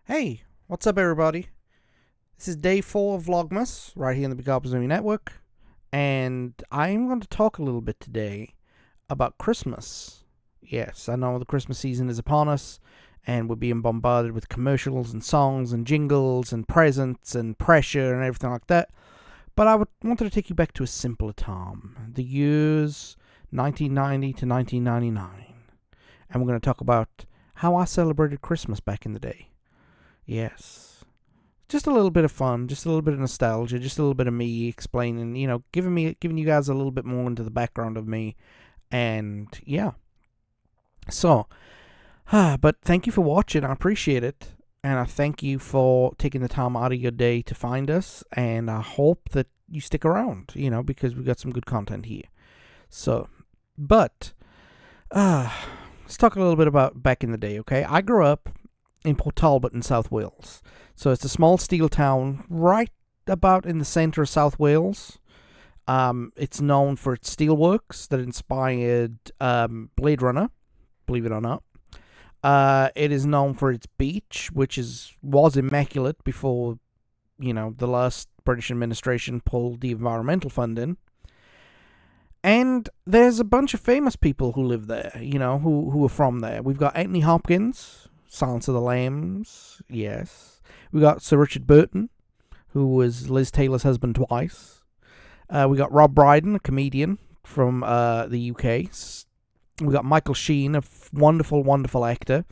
Hey, what's up, everybody? This is day 4 of VLOGMAS, right here in the becausemaybepodcast network, and I'm going to talk a little bit today about Christmas. Yes, I know the Christmas season is upon us, and we're being bombarded with commercials and songs and jingles and presents and pressure and everything like that, but wanted to take you back to a simpler time, the years 1990 to 1999, and we're going to talk about how I celebrated Christmas back in the day. Yes. Just a little bit of fun, just a little bit of nostalgia, just a little bit of me explaining, giving you guys a little bit more into the background of me. And yeah. So, but thank you for watching. I appreciate it. And I thank you for taking the time out of your day to find us. And I hope that you stick around, because we got some good content here. So, but, let's talk a little bit about back in the day, okay? I grew up in Port Talbot in South Wales. So it's a small steel town right about in the centre of South Wales. It's known for its steelworks that inspired Blade Runner, believe it or not. It is known for its beach, which was immaculate before, the last British administration pulled the environmental funding. And there's a bunch of famous people who live there, who are from there. We've got Anthony Hopkins, Silence of the Lambs, yes. We got Sir Richard Burton, who was Liz Taylor's husband twice. We got Rob Brydon, a comedian from the UK. We got Michael Sheen, a wonderful, wonderful actor.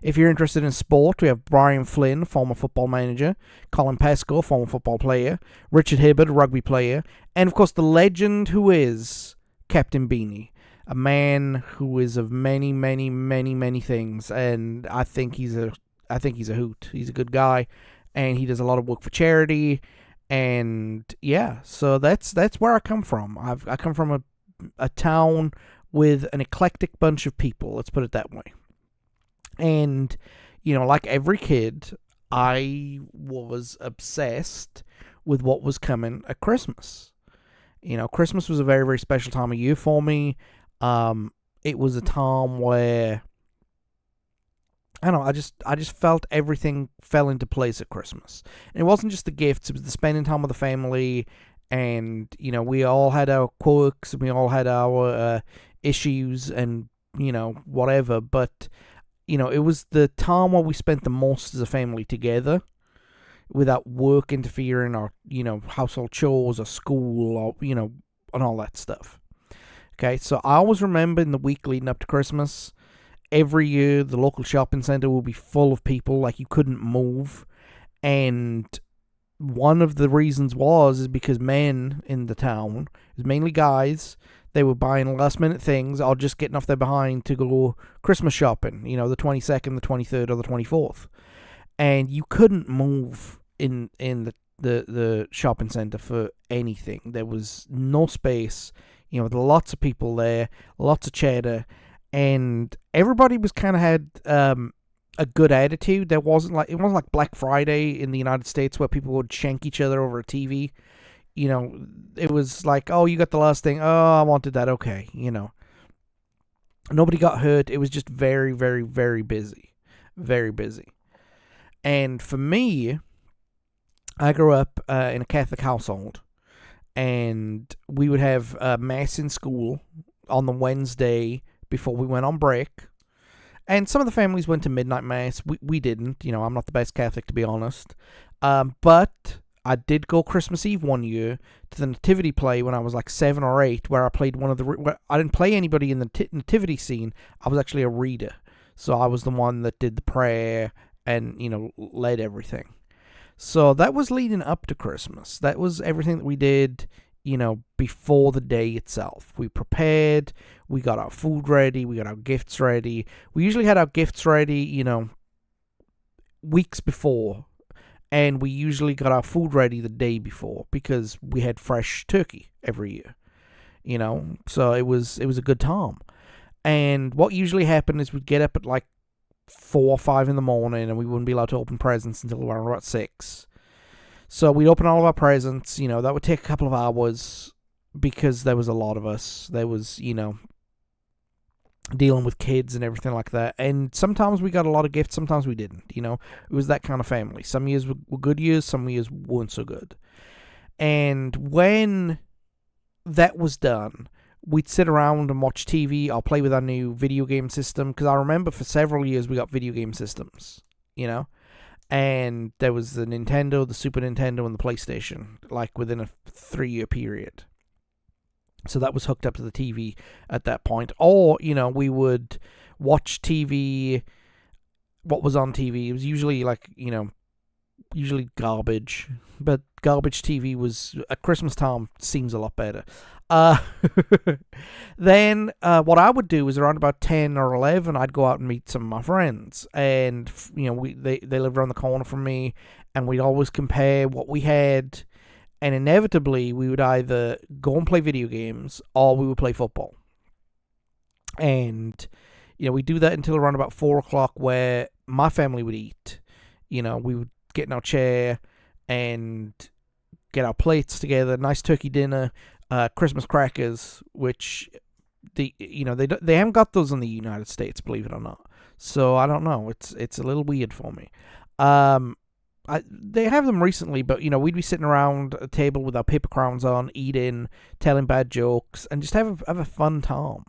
If you're interested in sport, we have Brian Flynn, former football manager. Colin Pascoe, former football player. Richard Hibbert, rugby player. And, of course, the legend who is Captain Beanie. A man who is of many, many, many, many things, and I think he's a hoot. He's a good guy, and he does a lot of work for charity, and yeah, so that's where I come from. I come from a town with an eclectic bunch of people. Let's put it that way. And like every kid, I was obsessed with what was coming at Christmas. Christmas was a very, very special time of year for me. It was a time where I don't know, I just felt everything fell into place at Christmas. And it wasn't just the gifts, it was the spending time with the family, and we all had our quirks and we all had our issues and whatever, but it was the time where we spent the most as a family together without work interfering or household chores or school or and all that stuff. Okay, so I always remember in the week leading up to Christmas, every year the local shopping centre will be full of people, like you couldn't move. And one of the reasons is because men in the town, it was mainly guys, they were buying last minute things or just getting off their behind to go Christmas shopping, the 22nd, the 23rd, or the 24th. And you couldn't move in the shopping centre for anything. There was no space. With lots of people there, lots of chatter, and everybody was kind of had a good attitude. It wasn't like Black Friday in the United States where people would shank each other over a TV. It was like, oh, you got the last thing. Oh, I wanted that. Okay, nobody got hurt. It was just very, very, very busy, very busy. And for me, I grew up in a Catholic household. And we would have mass in school on the Wednesday before we went on break. And some of the families went to midnight mass. We didn't. I'm not the best Catholic, to be honest. But I did go Christmas Eve one year to the nativity play when I was like 7 or 8, where I played I didn't play anybody in the nativity scene. I was actually a reader. So I was the one that did the prayer and, led everything. So that was leading up to Christmas. That was everything that we did, before the day itself. We prepared, we got our food ready, we got our gifts ready. We usually had our gifts ready, weeks before. And we usually got our food ready the day before because we had fresh turkey every year, So it was a good time. And what usually happened is we'd get up at like 4 or 5 in the morning, and we wouldn't be allowed to open presents until around about 6. So we'd open all of our presents. That would take a couple of hours because there was a lot of us. There was, dealing with kids and everything like that. And sometimes we got a lot of gifts, sometimes we didn't. It was that kind of family. Some years were good years, some years weren't so good. And when that was done, we'd sit around and watch TV or play with our new video game system. Because I remember for several years we got video game systems, and there was the Nintendo, the Super Nintendo, and the PlayStation, like within a 3-year period. So that was hooked up to the TV at that point. Or, we would watch TV, what was on TV. It was usually usually garbage. But garbage TV was, at Christmas time, seems a lot better. Then what I would do is around about 10 or 11, I'd go out and meet some of my friends. And, they lived around the corner from me. And we'd always compare what we had. And inevitably, we would either go and play video games or we would play football. And, we'd do that until around about 4 o'clock, where my family would eat. We would get in our chair and get our plates together, nice turkey dinner, Christmas crackers, which they haven't got those in the United States, believe it or not. So I don't know. It's a little weird for me. They have them recently, but we'd be sitting around a table with our paper crowns on, eating, telling bad jokes, and just have a fun time.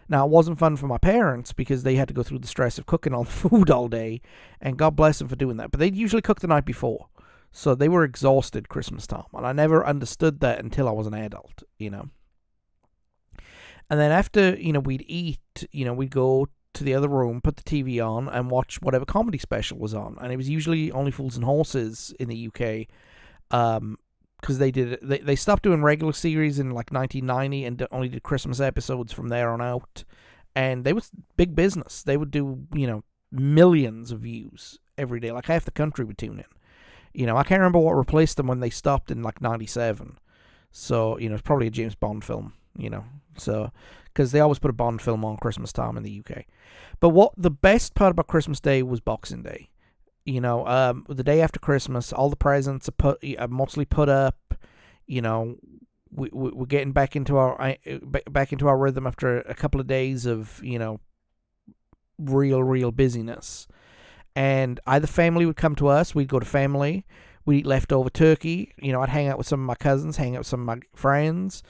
Now, it wasn't fun for my parents because they had to go through the stress of cooking all the food all day, and God bless them for doing that. But they'd usually cook the night before, so they were exhausted Christmas time, and I never understood that until I was an adult. And then after we'd eat, we'd go to the other room, put the TV on, and watch whatever comedy special was on. And it was usually Only Fools and Horses in the UK, because they stopped doing regular series in like 1990 and only did Christmas episodes from there on out. And they was big business. They would do millions of views every day. Like half the country would tune in. I can't remember what replaced them when they stopped in like 97. So it's probably a James Bond film. So because they always put a Bond film on Christmas time in the UK. But what the best part about Christmas Day was Boxing Day. The day after Christmas, all the presents are mostly put up. We're getting back into our rhythm after a couple of days of real busyness. And either family would come to us, we'd go to family, we'd eat leftover turkey. I'd hang out with some of my cousins, hang out with some of my friends.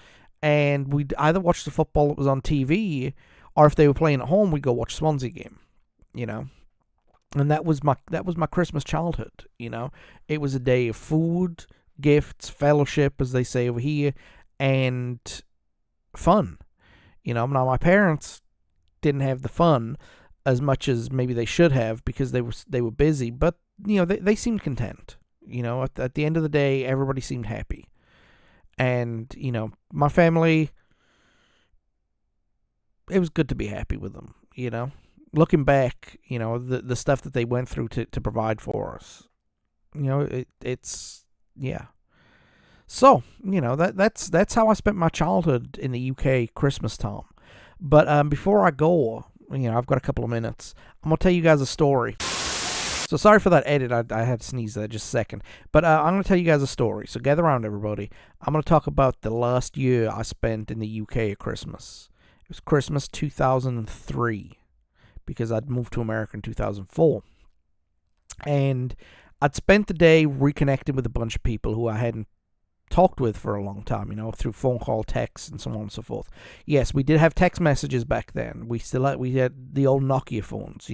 And we'd either watch the football that was on TV, or if they were playing at home, we'd go watch Swansea game, And that was my Christmas childhood, It was a day of food, gifts, fellowship, as they say over here, and fun. Now my parents didn't have the fun as much as maybe they should have because they were busy, but they seemed content. At the end of the day, everybody seemed happy. And, my family, it was good to be happy with them, Looking back, the stuff that they went through to provide for us, it's, yeah. So, that's how I spent my childhood in the UK Christmas time. But before I go, I've got a couple of minutes, I'm going to tell you guys a story. So sorry for that edit. I had to sneeze there just a second. But I'm going to tell you guys a story. So gather around, everybody. I'm going to talk about the last year I spent in the UK at Christmas. It was Christmas 2003 because I'd moved to America in 2004. And I'd spent the day reconnecting with a bunch of people who I hadn't talked with for a long time, through phone call, text, and so on and so forth. Yes, we did have text messages back then. We had the old Nokia phones,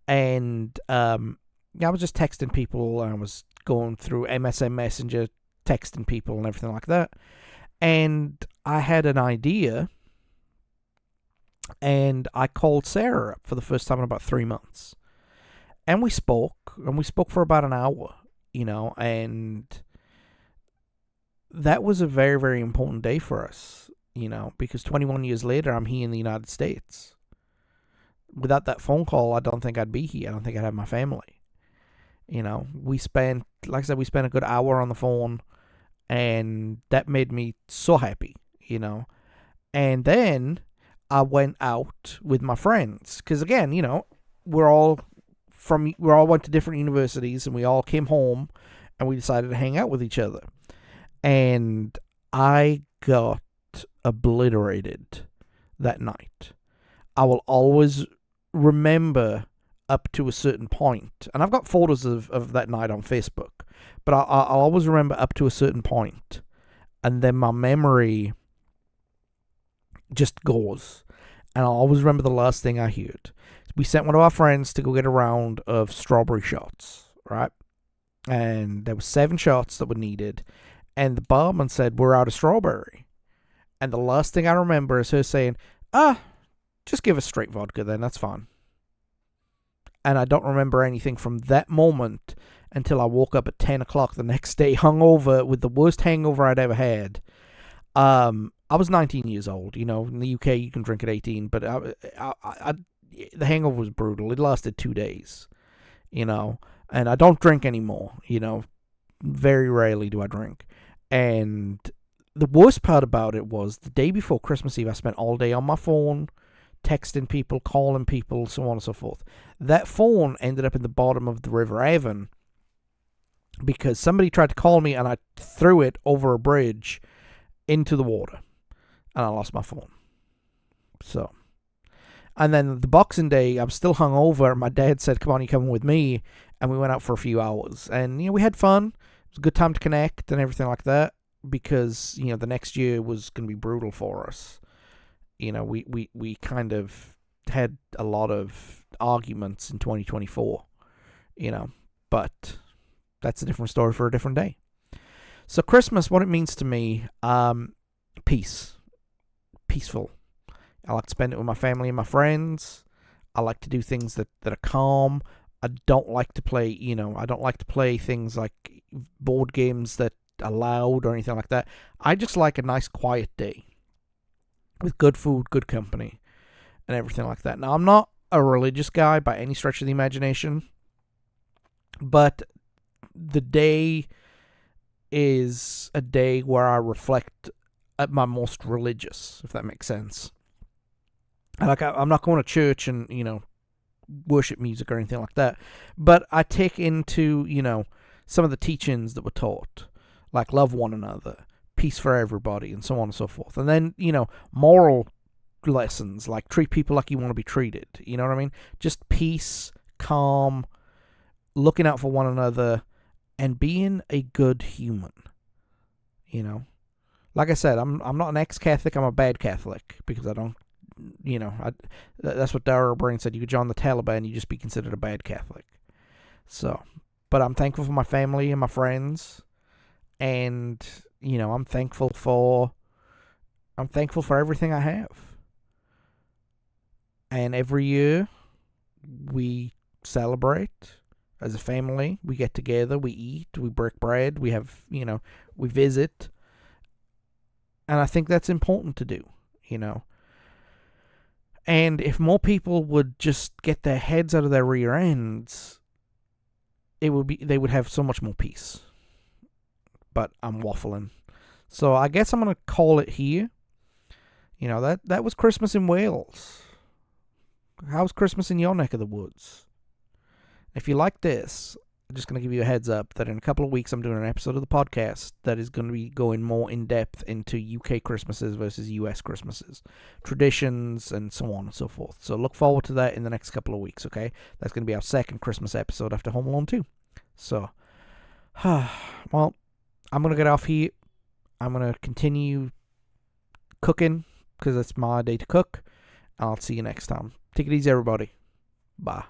And I was just texting people, and I was going through MSN Messenger, texting people and everything like that. And I had an idea, and I called Sarah up for the first time in about 3 months. And we spoke for about an hour, and that was a very, very important day for us, because 21 years later, I'm here in the United States. Without that phone call, I don't think I'd be here. I don't think I'd have my family. We spent a good hour on the phone, and that made me so happy, And then I went out with my friends, because again, we all went to different universities, and we all came home, and we decided to hang out with each other. And I got obliterated that night. I will always remember up to a certain point. And I've got photos of that night on Facebook. But I'll always remember up to a certain point. And then my memory just goes. And I'll always remember the last thing I heard. We sent one of our friends to go get a round of strawberry shots, right? And there were 7 shots that were needed. And the barman said, we're out of strawberry. And the last thing I remember is her saying, just give us straight vodka then, that's fine. And I don't remember anything from that moment until I woke up at 10 o'clock the next day, hungover, with the worst hangover I'd ever had. I was 19 years old. In the UK you can drink at 18, but the hangover was brutal. It lasted 2 days, and I don't drink anymore, very rarely do I drink. And the worst part about it was the day before Christmas Eve, I spent all day on my phone, texting people, calling people, so on and so forth. That phone ended up in the bottom of the River Avon because somebody tried to call me and I threw it over a bridge into the water and I lost my phone. So, and then the Boxing Day, I was still hungover. My dad said, come on, you coming with me? And we went out for a few hours and, we had fun. It was a good time to connect and everything like that because, the next year was going to be brutal for us. We kind of had a lot of arguments in 2024, but that's a different story for a different day. So Christmas, what it means to me, peaceful. I like to spend it with my family and my friends. I like to do things that are calm. I don't like to play, things like board games that are loud or anything like that. I just like a nice quiet day with good food, good company, and everything like that. Now, I'm not a religious guy by any stretch of the imagination, but the day is a day where I reflect at my most religious, if that makes sense. I'm not going to church and, worship music or anything like that, but I take into, some of the teachings that were taught, like love one another, peace for everybody, and so on and so forth. And then, moral lessons, like treat people like you want to be treated. You know what I mean? Just peace, calm, looking out for one another, and being a good human. Like I said, I'm not an ex-Catholic, I'm a bad Catholic, because I don't, that's what Dara O'Brien said. You could join the Taliban, you just be considered a bad Catholic. So, but I'm thankful for my family and my friends, and I'm thankful for everything I have. And every year we celebrate as a family. We get together, we eat, we break bread, we have, we visit. And I think that's important to do, And if more people would just get their heads out of their rear ends, they would have so much more peace. But I'm waffling. So I guess I'm going to call it here. That was Christmas in Wales. How's Christmas in your neck of the woods? If you like this, I'm just going to give you a heads up that in a couple of weeks I'm doing an episode of the podcast that is going to be going more in depth into UK Christmases versus US Christmases, traditions, and so on and so forth. So look forward to that in the next couple of weeks, okay? That's going to be our second Christmas episode after Home Alone 2. So, well, I'm going to get off here. I'm going to continue cooking because it's my day to cook. I'll see you next time. Take it easy, everybody. Bye.